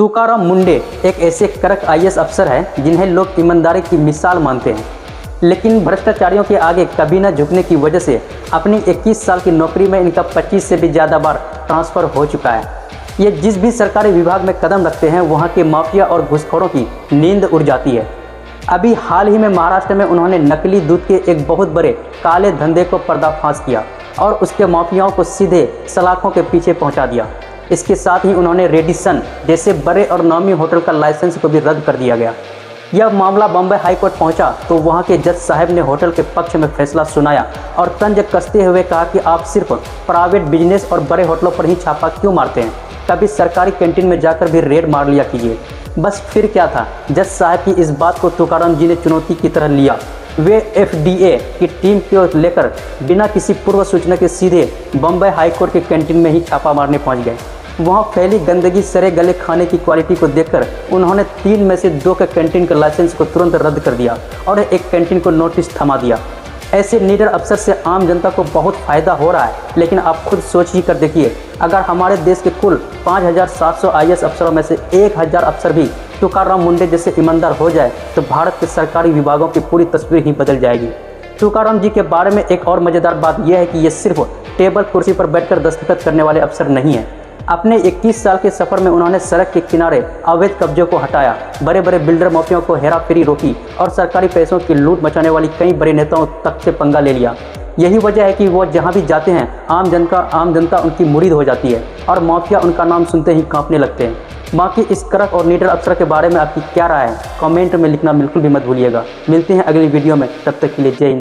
तुकाराम मुंडे एक ऐसे कड़क आईएएस अफसर हैं जिन्हें लोग ईमानदारी की मिसाल मानते हैं, लेकिन भ्रष्टाचारियों के आगे कभी न झुकने की वजह से अपनी 21 साल की नौकरी में इनका 25 से भी ज़्यादा बार ट्रांसफ़र हो चुका है। ये जिस भी सरकारी विभाग में कदम रखते हैं वहाँ के माफिया और घुसखोरों की नींद उड़ जाती है। अभी हाल ही में महाराष्ट्र में उन्होंने नकली दूध के एक बहुत बड़े काले धंधे को पर्दाफाश किया और उसके माफियाओं को सीधे सलाखों के पीछे पहुंचा दिया। इसके साथ ही उन्होंने रेडिसन जैसे बड़े और नामी होटल का लाइसेंस को भी रद्द कर दिया गया। यह मामला बम्बई हाईकोर्ट पहुंचा तो वहां के जज साहब ने होटल के पक्ष में फैसला सुनाया और तंज कसते हुए कहा कि आप सिर्फ प्राइवेट बिजनेस और बड़े होटलों पर ही छापा क्यों मारते हैं, कभी सरकारी कैंटीन में जाकर भी रेड मार लिया कीजिए। बस फिर क्या था, जज साहब की इस बात को तुकाराम जी ने चुनौती की तरह लिया। वे एफडीए की टीम को लेकर बिना किसी पूर्व सूचना के सीधे बम्बई हाईकोर्ट के कैंटीन में ही छापा मारने पहुंच गए। वहां फैली गंदगी, सरे गले खाने की क्वालिटी को देखकर उन्होंने 3 में से 2 के कैंटीन के लाइसेंस को तुरंत रद्द कर दिया और एक कैंटीन को नोटिस थमा दिया। ऐसे निडर अफसर से आम जनता को बहुत फ़ायदा हो रहा है, लेकिन आप खुद सोच ही कर देखिए, अगर हमारे देश के कुल 5700 आईएएस अफसरों में से 1000 अफसर भी तुकाराम मुंडे जैसे ईमानदार हो जाए तो भारत के सरकारी विभागों की पूरी तस्वीर ही बदल जाएगी। तुकाराम जी के बारे में एक और मज़ेदार बात यह है कि ये सिर्फ टेबल कुर्सी पर बैठकर दस्तखत करने वाले अफसर नहीं हैं। अपने 21 साल के सफ़र में उन्होंने सड़क के किनारे अवैध कब्जों को हटाया, बड़े बड़े बिल्डर माफियाओं को हेराफेरी रोकी और सरकारी पैसों की लूट मचाने वाली कई बड़े नेताओं तक से पंगा ले लिया। यही वजह है कि वो जहां भी जाते हैं आम जनता उनकी मुरीद हो जाती है और माफिया उनका नाम सुनते ही कांपने लगते हैं। बाकी इस कड़क और निडर अफसर के बारे में आपकी क्या राय है, कमेंट में लिखना बिल्कुल भी मत भूलिएगा। मिलते हैं अगली वीडियो में, तब तक के लिए जय हिंद।